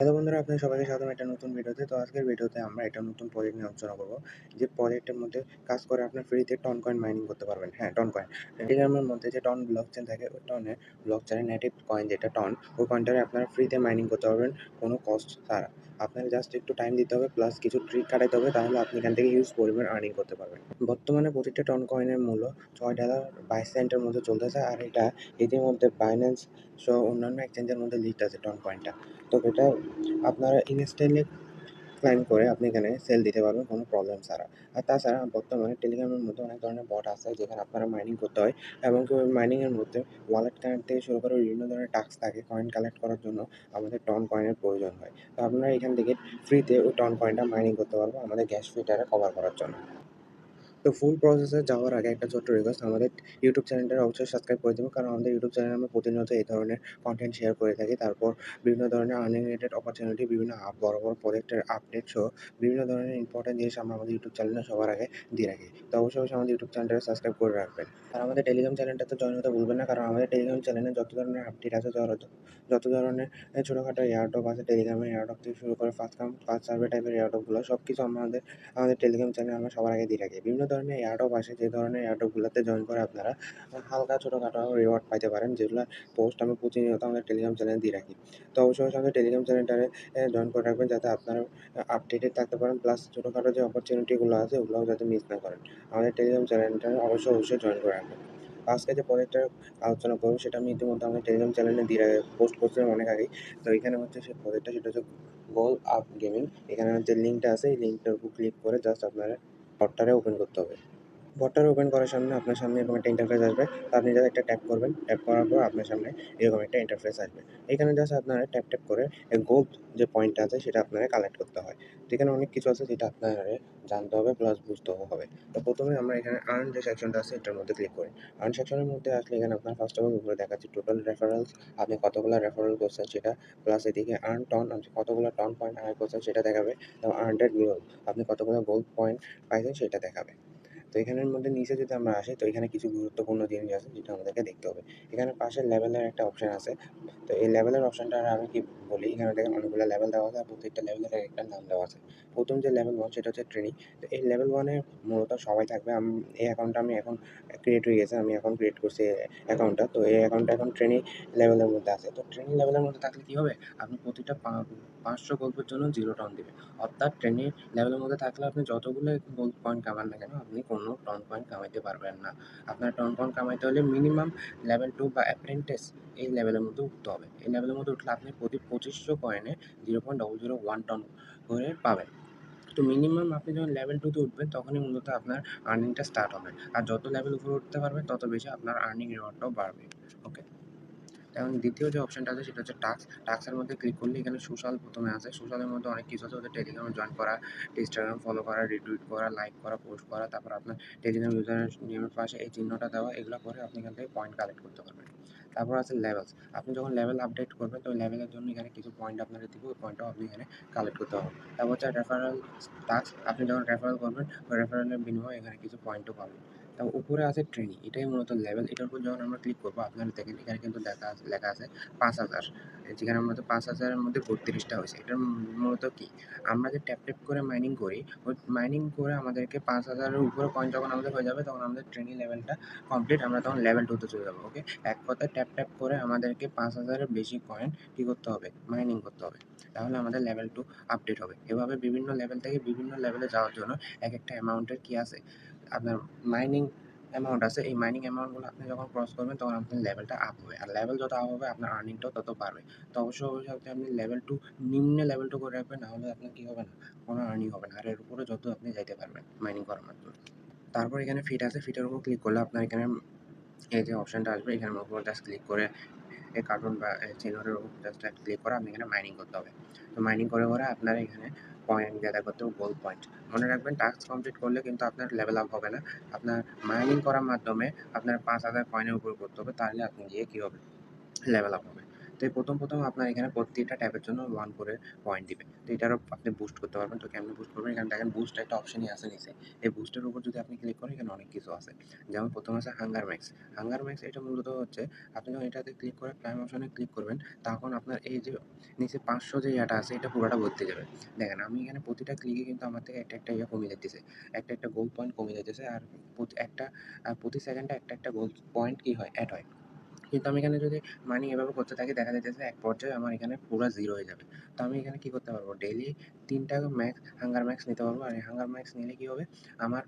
Hello বন্ধুরা, আপনাদের সবাইকে স্বাগতম একটা নতুন ভিডিওতে। তো আজকের ভিডিওতে আমরা একটা নতুন প্রজেক্ট নিয়ে আলোচনা করব। যে প্রজেক্টের মধ্যে কাজ করে আপনার ফ্রিতে টন কয়েন মাইনিং করতে পারবেন। হ্যাঁ, টন কয়েন। টেলিগ্রামের মধ্যে যে টন ব্লকচেন থাকে, ওই টনে ব্লকচেনের নেটিভ কয়েন যেটা টন, ওই কয়েনটারে আপনারা ফ্রিতে মাইনিং করতে পারবেন কোনো কস্ট ছাড়া। আপনাকে জাস্ট একটু টাইম দিতে হবে, প্লাস কিছু ট্রিক কাটাইতে হবে, তাহলে আপনি এখান থেকে হিউজ পরিমাণ আর্নিং করতে পারবেন। বর্তমানে প্রতিটা টন কয়েনের মূল্য $6.22 মধ্যে চলতেছে, আর এটা ইতিমধ্যে বাইন্যান্স সহ অন্যান্য এক্সচেঞ্জের মধ্যে লিস্ট আছে টন কয়েনটা। তো এটা আপনারা ইনস্ট্যান্টলি ক্লাইম করে আপনি এখানে সেল দিতে পারবেন কোনো প্রবলেম ছাড়া। আর তাছাড়া বর্তমানে টেলিগ্রামের মধ্যে অনেক ধরনের বট আছে যেখানে আপনারা মাইনিং করতে হয়, এবং ওই মাইনিংয়ের মধ্যে ওয়ালেট কানেক্ট থেকে শুরু করে বিভিন্ন ধরনের টাস্ক থাকে। কয়েন কালেক্ট করার জন্য আমাদের টন কয়েনের প্রয়োজন হয়। তো আপনারা এখান থেকে ফ্রিতে ওই টন কয়েনটা মাইনিং করতে পারবো আমাদের গ্যাস ফিটারে কভার করার জন্য। তো ফুল প্রসেসে যাওয়ার আগে একটা ছোট্ট রিকোয়েস্ট, আমাদের ইউটিউব চ্যানেলটা অবশ্যই সাবস্ক্রাইব করে দেবেন, কারণ আমাদের ইউটিউব চ্যানেলে আমরা প্রতিনিয়ত এই ধরনের কন্টেন্ট শেয়ার করে থাকি। তারপর বিভিন্ন ধরনের আর্নিং রিলেটেড অপরচুনিটি, বিভিন্ন বড় বড় প্রজেক্টের আপডেট সহ বিভিন্ন ধরনের ইম্পর্টেন্ট জিনিস আমরা আমাদের ইউটিউব চ্যানেলে সবার আগে দিয়ে রাখি। তো অবশ্যই আমাদের ইউটিউব চ্যানেলটা সাবস্ক্রাইব করে রাখবেন। আর আমাদের টেলিগ্রাম চ্যানেলটাতে জয়েন হতে ভুলবেন না, কারণ আমাদের টেলিগ্রাম চ্যানেলে যত ধরনের আপডেট আছে, যত ধরনের ছোটোখাটো এয়ারড্রপ আছে, টেলিগ্রামের এয়ারড্রপ থেকে শুরু করে ফার্স্ট সার্ভে টাইপের এয়ারড্রপগুলো সব কিছু আমাদের টেলিগ্রাম চ্যানেলে আমরা সবার আগে দিয়ে রাখি। বিভিন্ন ধরনের এয়ারড্রপ আসে, যে ধরনের এয়ারড্রপগুলোতে জয়েন করে আপনারা হালকা ছোটোখাটো রিওয়ার্ড পাইতে পারেন, যেগুলো পোস্ট আমি প্রতিনিয়ত আমাদের টেলিগ্রাম চ্যানেলে দিয়ে রাখি। তো অবশ্যই আমাদের টেলিগ্রাম চ্যানেলটারে জয়েন করে রাখবেন, যাতে আপনারা আপডেটেড থাকতে পারেন, প্লাস ছোটোখাটো যে অপরচুনিটিগুলো আছে ওগুলোও যাতে মিস না করেন। আমাদের টেলিগ্রাম চ্যানেলটা অবশ্যই জয়েন করে রাখবেন। আজকে যে প্রজেক্টটা আলোচনা করবো সেটা আমি ইতিমধ্যে আমাদের টেলিগ্রাম চ্যানেলে দিয়ে পোস্ট করছিলাম অনেক আগেই। তো এখানে হচ্ছে সেই প্রজেক্টটা, সেটা হচ্ছে গোল আপ গেমিং। এখানে যে লিঙ্কটা আছে, এই লিঙ্কটার উপর ক্লিক করে জাস্ট আপনারা বটটারে ওপেন করতে হবে। বটটা ওপেন করার সামনে আপনার সামনে এরকম একটা ইন্টারফেস আসবে। তো আপনি জাস্ট একটা ট্যাপ করবেন। ট্যাপ করার পর আপনার সামনে এরকম একটা ইন্টারফেস আসবে। এখানে জাস্ট আপনারা ট্যাপ করে গোল্ড যে পয়েন্টটা আছে সেটা আপনারা কালেক্ট করতে হয়। তো এখানে অনেক কিছু আছে যেটা আপনারে জানতে হবে, প্লাস বুঝতেও হবে। তো প্রথমে আমরা এখানে আর্ন যে সেকশনটা আছে এটার মধ্যে ক্লিক করি। আর্ন সেকশনের মধ্যে আসলে এখানে আপনার ফার্স্ট অফ অল উপরে দেখাচ্ছে টোটাল রেফারেলস, আপনি কতগুলা রেফারেল করছেন সেটা, প্লাস এদিকে আর্ন টন, আপনি কতগুলা টন পয়েন্ট আর্ন করছেন সেটা দেখাবে, এবং আর্নডেড গোল্ড, আপনি কতগুলো গোল্ড পয়েন্ট পাইছেন সেটা দেখাবে। তো এখানের মধ্যে নিচে যদি আমরা আসি, তো এখানে কিছু গুরুত্বপূর্ণ জিনিস আছে যেটা আমাদেরকে দেখতে হবে। এখানে পাশে লেভেলের একটা অপশন আছে। তো এই লেভেলের অপশনটা আমি কি বলি, এখানে দেখেন অনেকগুলো লেভেল দেওয়া আছে, আর প্রত্যেকটা লেভেলের একটা নাম দেওয়া আছে। প্রথম যে লেভেল 1 সেটা হচ্ছে ট্রেনিং। তো এই লেভেল 1 এ মূলত সবাই থাকবে। এই অ্যাকাউন্টটা আমি এখন ক্রিয়েট হয়ে গেছে। আমি এখন ক্রিয়েট করছি অ্যাকাউন্টটা। তো এই অ্যাকাউন্টটা এখন ট্রেনিং লেভেলের মধ্যে আছে। তো ট্রেনিং লেভেলের মধ্যে থাকলে কি হবে? আপনি প্রতিটা 500 গল্পের জন্য 0 টন দিবে। অর্থাৎ ট্রেনিং লেভেলের মধ্যে থাকলে আপনি যতগুলো গোল্ড পয়েন্ট কামান না কেন, আপনি কোনো টন পয়েন্ট কামাইতে পারবেন না। আপনার টন পয়েন্ট কামাইতে হলে মিনিমাম লেভেল 2 বা অ্যাপ্রেন্টিস এই লেভেলের মধ্যে উঠতে হবে। এই লেভেলের মধ্যে উঠলে আপনি প্রতি 2500 কয়েনে 0.001 টন করে পাবেন। তো মিনিমাম আপনি যখন লেভেল 2 তে উঠবেন, তখনই মূলত আপনার আর্নিংটা স্টার্ট হবে। আর যত লেভেল উপরে উঠতে পারবেন, তত বেশি আপনার আর্নিং রিওয়ার্ডটাও বাড়বে। ওকে? এখন দ্বিতীয় যে অপশনটা আছে সেটা হচ্ছে টাস্ক। টাস্কের মধ্যে ক্লিক করলে এখানে সোশ্যাল প্রথমে আছে। সোশ্যালের মধ্যে অনেক কিছু আছে, ওদের টেলিগ্রামে জয়েন করা, ইনস্টাগ্রাম ফলো করা, রিটুইট করা, লাইক করা, পোস্ট করা, তারপর আপনার টেলিগ্রাম ইউজার নেমের পাশে এই চিহ্নটা দেওয়া, এগুলো করে আপনি এখান থেকে পয়েন্ট কালেক্ট করতে পারবেন। তারপর আছে লেভেলস। আপনি যখন লেভেল আপডেট করবেন, তো ওই লেভেলের জন্য এখানে কিছু পয়েন্ট আপনাকে দিবে, ওই পয়েন্টটাও আপনি এখানে কালেক্ট করতে হবে। তারপর হচ্ছে রেফারেল টাস্ক। আপনি যখন রেফারেল করবেন, ওই রেফারেলের বিনিময়ে এখানে কিছু পয়েন্টও পাবেন। তারপর উপরে আছে ট্রেনিং, এটাই মূলত লেভেল। এটার উপর যখন আমরা ক্লিক করবো, আপনারা দেখেন এখানে কিন্তু লেখা আছে 5,000, যেখানে মূলত 5,000-এর মধ্যে 32টা হয়েছে। এটার মূলত কি, আমরা যে ট্যাপ করে মাইনিং করি, ওই মাইনিং করে আমাদেরকে 5,000-এর উপরে কয়েন যখন আমাদের হয়ে যাবে, তখন আমাদের ট্রেনিং লেভেলটা কমপ্লিট, আমরা তখন লেভেল 2 তে চলে যাবো। ওকে? এক কথায় ট্যাপ করে আমাদেরকে 5,000-এর বেশি কয়েন কি করতে হবে, মাইনিং করতে হবে। তাহলে আমাদের লেভেল 2 আপডেট হবে। এভাবে বিভিন্ন লেভেল থেকে বিভিন্ন লেভেলে যাওয়ার জন্য এক একটা অ্যামাউন্টের কি আছে, আপনার মাইনিং অ্যামাউন্ট আছে। এই মাইনিং অ্যামাউন্টগুলো আপনি যখন ক্রস করবেন, তখন আপনার লেভেলটা আপ হবে। আর লেভেল যত আপ হবে, আপনার আর্নিংটাও তত বাড়বে। তো অবশ্যই আপনি লেভেল 2, নিম্নে লেভেল 2 করে রাখবেন, নাহলে আপনার কি হবে না, কোনো আর্নিং হবে না। আর এর উপরে যত আপনি যাইতে পারবেন মাইনিং করার মাধ্যমে। তারপর এখানে ফিট আছে। ফিটের উপর ক্লিক করলে আপনার এখানে এই যে অপশনটা আসবে, এখানের উপর জাস্ট ক্লিক করে এই কার্টুন বা চিহ্নটার উপর জাস্ট একটা ক্লিক করে আপনি এখানে মাইনিং করতে হবে। তো মাইনিং করে আপনারা এখানে পয়েন্ট গ্যাদার করতে হবে, গোল্ড পয়েন্ট। মনে রাখবেন, টাস্ক কমপ্লিট করলে কিন্তু আপনার লেভেল আপ হবে না। আপনার মাইনিং করার মাধ্যমে আপনার 5,000 কয়েনের উপর করতে হবে, তাহলে আপনি গিয়ে কী হবে, লেভেল আপ হবে। তো এই ১ম আপনার এখানে প্রত্যেকটা ট্যাবের জন্য 1 করে পয়েন্ট দিবে। তো এটারও আপনি বুস্ট করতে পারবেন। তো কেমনে বুস্ট করবেন? এখানে দেখেন বুস্ট একটা অপশনই আছে নিচে। এই বুস্টের উপর যদি আপনি ক্লিক করেন এখানে অনেক কিছু আছে। যেমন ১ম আছে হাঙ্গার ম্যাক্স। হাঙ্গার ম্যাক্স এটা মূলত হচ্ছে আপনি যখন এটাতে ক্লিক করে প্রাইম অপশনে ক্লিক করবেন তখন আপনার এই যে নিচে ৫০০ যে ইয়াটা আছে এটা পুরোটা ভর্তি যাবে। দেখেন আমি এখানে প্রতিটা ক্লিকে কিন্তু আমার থেকে একটা ইয়ে কমে যাইতেছে। একটা গোল্ড পয়েন্ট কমে যাইতেছে আর প্রতি সেকেন্ডে একটা গোল্ড পয়েন্ট কি হয়? এড হয়। কিন্তু আমি এখানে যদি মানি এভাবে করতে থাকি দেখা যাইতেছে এক পর্যায়ে আমার এখানে পুরা 0 হয়ে যাবে। তো আমি এখানে কি করতে পারবো? ডেইলি ৩ টা হাঙ্গার ম্যাক্স নিতে পারবো। আর এই হাঙ্গার ম্যাক্স নিলে কি হবে? আমার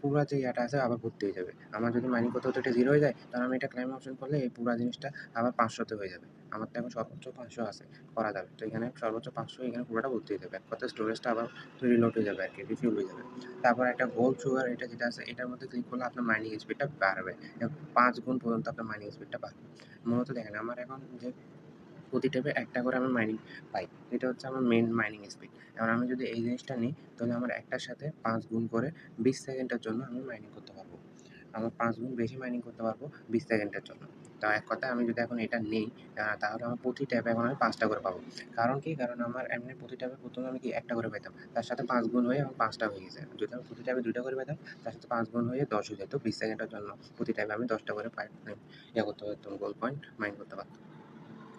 পুরা যে ইয়াটা আছে আবার ভর্তি হয়ে যাবে। আমার যদি মাইনিং করতে, করতে এটা 0 হয়ে যায় তাহলে আমি এটা ক্লাইম অপশন করলে এই পুরা জিনিসটা আবার ৫০০ তে হয়ে যাবে। আমার তো এখন সর্বোচ্চ ৫০০ আছে, করা যাবে। তো এখানে সর্বোচ্চ ৫০০ এখানে পুরোটা ভর্তি হয়ে যাবে। এক কথায় স্টোরেজটা আবার রিলোড হয়ে যাবে আরকি, রিফিল হয়ে যাবে। তারপর একটা গোল্ড সুগার এটা যেটা আছে এটার মধ্যে ক্লিক করলে আপনার মাইনিং স্পিডটা বাড়বে। ৫ গুণ পর্যন্ত আপনার মাইনিং স্পিডটা বাড়বে। মূলত দেখেন আমার এখন যে প্রতি ট্যাবে একটা করে আমি মাইনিং পাই। এটা হচ্ছে আমার মেইন মাইনিং স্পিড। এবার আমি যদি এই জিনিসটা নিই তাহলে আমার একটার সাথে ৫ গুণ করে ২০ সেকেন্ডের জন্য আমি মাইনিং করতে পারবো। আমার ৫ গুণ বেশি মাইনিং করতে পারবো ২০ সেকেন্ডের জন্য। তো এক কথায় আমি যদি এখন এটা নেই তাহলে আমার প্রতি ট্যাবে এখন আমি ৫ টা করে পাবো। কারণ কি? কারণ আমার এমনি প্রতি ট্যাবে ১ম এ আমি কি ১ টা করে পাইতাম। তার সাথে ৫ গুণ হয়ে আমার ৫ টা হয়ে গেছে। যদি আমি প্রতি ট্যাবে ২ টা করে পাইতাম তার সাথে ৫ গুণ হয়ে ১০ হয়ে যেত। ২০ সেকেন্ডের জন্য প্রতি ট্যাবে আমি ১০ টা করে ইয়ে করতে পারতাম, গোল্ড পয়েন্ট মাইন করতে পারতাম।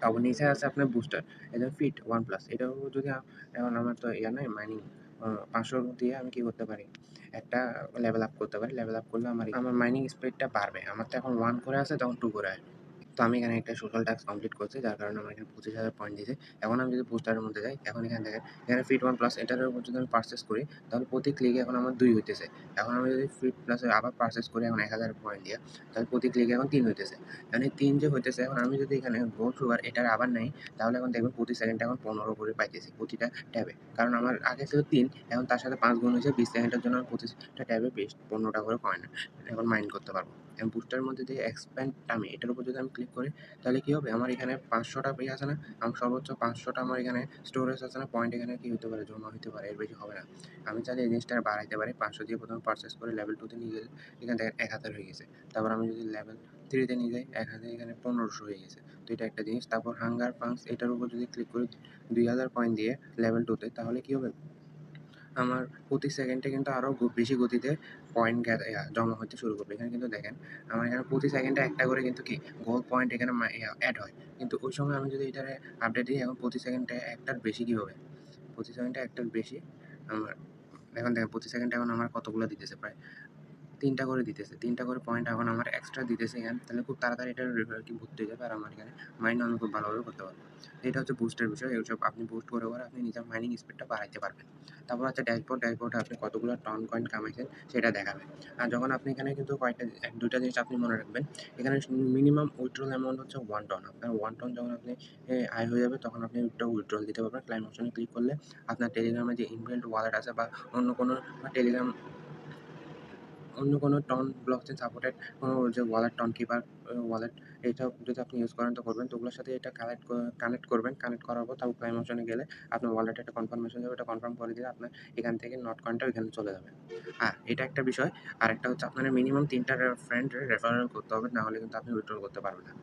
তারপর নিচে আছে আপনার বুস্টার। এই যে ফিট OnePlus এটাও যদি এখন আমার তো ইয়া নাই মাইনিং ৫০০ দিয়ে আমি কি করতে পারি? একটা লেভেল আপ করতে পারি। লেভেল আপ করলে আমার মাইনিং স্পিডটা বাড়বে। আমার তো এখন 1 করে আছে তখন 2 করে আসবে। তো আমি এখানে একটা সোশ্যাল টাস্ক কমপ্লিট করছি যার কারণে আমার এখানে ২৫,০০০ পয়েন্ট দিয়েছে। এখন আমি যদি বুস্টারের মধ্যে যাই এখন এখানে দেখেন এখানে ফিট OnePlus এটার উপর যদি আমি পারচেজ করি তাহলে প্রতি ক্লিকে এখন আমার ২ হইতেছে। এখন আমি যদি ফিট প্লাসে আবার পারচেজ করি এখন ১,০০০ পয়েন্ট দিয়ে তাহলে প্রতি ক্লিকে এখন ৩ হইতেছে। মানে ৩ যে হইতেছে এখন আমি যদি এখানে গো সুগার এটার আবার নেই তাহলে এখন দেখবেন প্রতি সেকেন্ডে এখন ১৫ করে পাইতেছি প্রতিটা ট্যাবে। কারণ আমার আগে ছিল ৩ এখন তার সাথে ৫ গুণ হয়েছে ২০ সেকেন্ডের জন্য আমি প্রতিটা ট্যাবে ১৫ টা করে কয়েন এখন মাইন করতে পারবো। এখন বুস্টারের মধ্যে যে এক্সপ্যান্ড টামি এটার উপর যদি আমি ক্লিক করি তাহলে কি হবে? আমার এখানে ৫০০ টা ইয়ে আছে না? আমার সর্বোচ্চ ৫০০ টা আমার এখানে স্টোরেজ আছে না? পয়েন্ট এখানে কি হতে পারে? জমা হইতে পারে। এর বেশি হবে না। আমি চাইলে এই জিনিসটা বাড়াইতে পারি। ৫০০ দিয়ে ১ম এ পারচেজ করে লেভেল 2 তে নিয়ে গেলে এখানে দেখেন ১,০০০ হয়ে গেছে। তারপর আমি যদি লেভেল 3 তে নিয়ে যাই ১,০০০ এখানে ১৫০০ হয়ে গেছে। তো এটা একটা জিনিস। তারপর হাঙ্গার পাঞ্চ এটার উপর যদি ক্লিক করি ২,০০০ পয়েন্ট দিয়ে লেভেল 2 তে তাহলে কি হবে? আমার প্রতি সেকেন্ডে কিন্তু আরও বেশি গতিতে পয়েন্ট জমা হতে শুরু করবে। এখানে কিন্তু দেখেন আমার এখানে প্রতি সেকেন্ডে একটা করে কিন্তু কি গোল্ড পয়েন্ট এখানে এড হয়। কিন্তু ওই সময় আমি যদি এটারে আপডেট দিই এখন প্রতি সেকেন্ডে একটার বেশি কি হবে? প্রতি সেকেন্ডে একটার বেশি আমার এখন দেখেন প্রতি সেকেন্ডে এখন আমার কতগুলো দিতেছে প্রায় ৩ টা করে দিতেছে। ৩ টা করে পয়েন্ট এখন আমার এক্সট্রা দিতেছে এখানে। তাহলে খুব তাড়াতাড়ি এটার কি ভর্তি হয়ে যাবে আর আমার এখানে মাইন্ড আমি খুব ভালোভাবে করতে পারবো। এটা হচ্ছে বুস্টের বিষয়। এসব আপনি বুস্ট করে আপনি নিজের মাইনিং স্পিডটা বাড়াইতে পারবেন। তারপর হচ্ছে ড্যাশবোর্ড। ড্যাশবোর্ডে আপনি কতগুলো টন কয়েন কামাইছেন সেটা দেখাবে। আর যখন আপনি এখানে কিন্তু কয়েকটা ১-২ টা জিনিস আপনি মনে রাখবেন। এখানে মিনিমাম উইথড্রল অ্যামাউন্ট হচ্ছে 1 টন। আপনার 1 টন যখন আপনি আয় হয়ে যাবে তখন আপনি উইথড্রল দিতে পারবেন। ক্লাইম অপশনে ক্লিক করলে আপনার টেলিগ্রামে যে ইনবিল্ট ওয়ালেট আছে বা অন্য কোনো টেলিগ্রাম অন্য কোনো টন ব্লকচেন সাপোর্টেড কোনো যে ওয়ালেট টন কিপার ওয়ালেট এটা যদি আপনি ইউজ করেন তো করবেন। তো ওগুলোর সাথে এটা কানেক্ট করবেন। কানেক্ট করার পর তারপর প্রাইম অপশনে গেলে আপনার ওয়ালেটে একটা কনফার্মেশন যাবে। ওটা কনফার্ম করে দিলে আপনার এখান থেকে নট কয়েনটা ওইখানে চলে যাবে। এটা একটা বিষয়। আরেকটা হচ্ছে আপনার মিনিমাম ৩ টা ফ্রেন্ড রেফারেল করতে হবে। না হলে কিন্তু আপনি উইথড্রল করতে পারবেন না।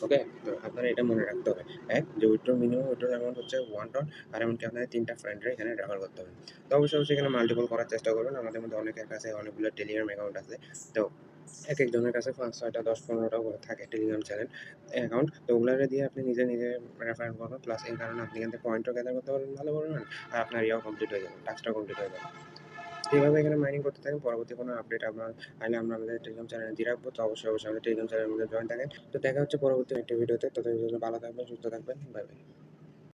ওকে? তো আপনার এটা মনে রাখতে হবে। যে মিনিমাম উইথড্রল অ্যামাউন্ট হচ্ছে 1 টন আর এমনকি আপনার ৩ টা ফ্রেন্ডরে এখানে রেফার করতে হবে। তো অবশ্যই এখানে মাল্টিপল করার চেষ্টা করবেন। আমাদের মধ্যে অনেকের কাছে অনেকগুলো টেলিগ্রাম অ্যাকাউন্ট আছে। তো একেকজনের কাছে ৫, ৬ টা, ১০, ১৫ টা করে থাকে টেলিগ্রাম চ্যানেল অ্যাকাউন্ট। তো ওগুলারে দিয়ে আপনি নিজে রেফারেল করবেন। প্লাস এই কারণে আপনি এখান থেকে পয়েন্টও গ্যাদার করতে পারবেন ভালো পরিমাণ। আর আপনার ইয়াও কমপ্লিট হয়ে যাবে। টাস্কটাও কমপ্লিট হয়ে যাবে। এভাবে এখানে মাইনিং করতে থাকেন। পরবর্তী কোনো আপডেট আপনার আইলে আমরা আমাদের টেলিগ্রাম চ্যানেলে দিয়ে রাখবো। তো অবশ্যই আমাদের টেলিগ্রাম চ্যানেলের মধ্যে জয়েন থাকেন। তো দেখা হচ্ছে পরবর্তী একটা ভিডিওতে। ততদিনের জন্য ভালো থাকবেন, সুস্থ থাকবেন। Bye, by.